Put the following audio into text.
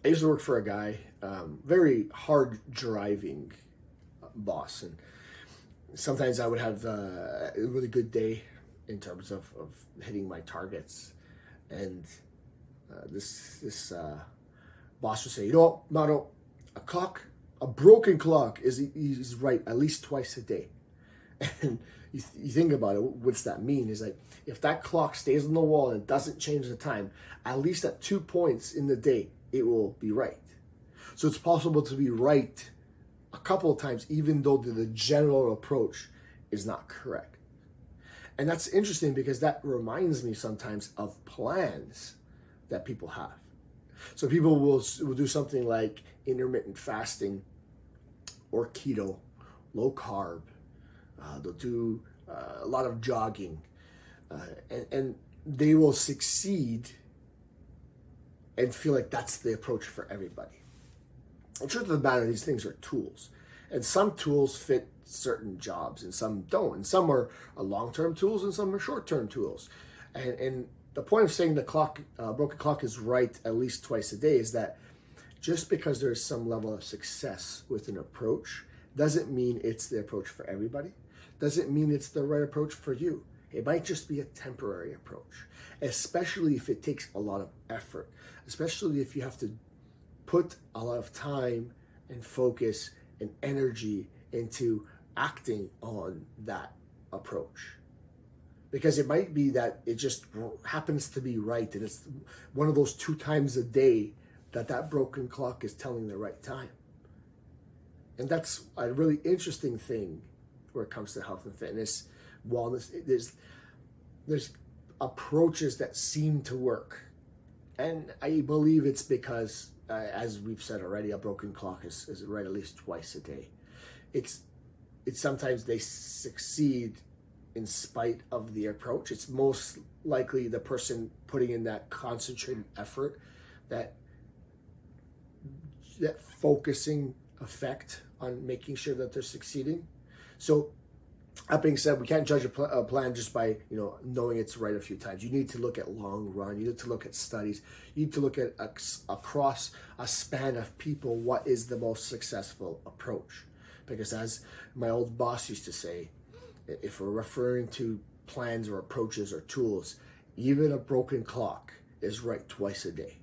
used to work for a guy, very hard driving boss, and sometimes I would have a really good day in terms of hitting my targets, and this boss would say, you know what, Mauro, a broken clock is right at least twice a day. And you think about it, what's that mean? Is like, if that clock stays on the wall and it doesn't change the time, at least at 2 points in the day, it will be right. So it's possible to be right a couple of times, even though the general approach is not correct. And that's interesting because that reminds me sometimes of plans that people have. So people will do something like intermittent fasting or keto, low carb. They'll do a lot of jogging, and they will succeed and feel like that's the approach for everybody. The truth of the matter, these things are tools, and some tools fit certain jobs and some don't, and some are long-term tools and some are short-term tools. And the point of saying the broken clock is right at least twice a day is that just because there's some level of success with an approach doesn't mean it's the approach for everybody. Doesn't mean it's the right approach for you. It might just be a temporary approach, especially if it takes a lot of effort, especially if you have to put a lot of time and focus and energy into acting on that approach. Because it might be that it just happens to be right, and it's one of those 2 times a day that broken clock is telling the right time. And that's a really interesting thing where it comes to health and fitness, wellness. There's approaches that seem to work. And I believe it's because, as we've said already, a broken clock is right at least twice a day. It's sometimes they succeed in spite of the approach. It's most likely the person putting in that concentrated effort, that focusing effect on making sure that they're succeeding. So that being said, we can't judge a plan just by knowing it's right a few times. You need to look at long run. You need to look at studies. You need to look at across a span of people, what is the most successful approach. Because as my old boss used to say, if we're referring to plans or approaches or tools, even a broken clock is right twice a day.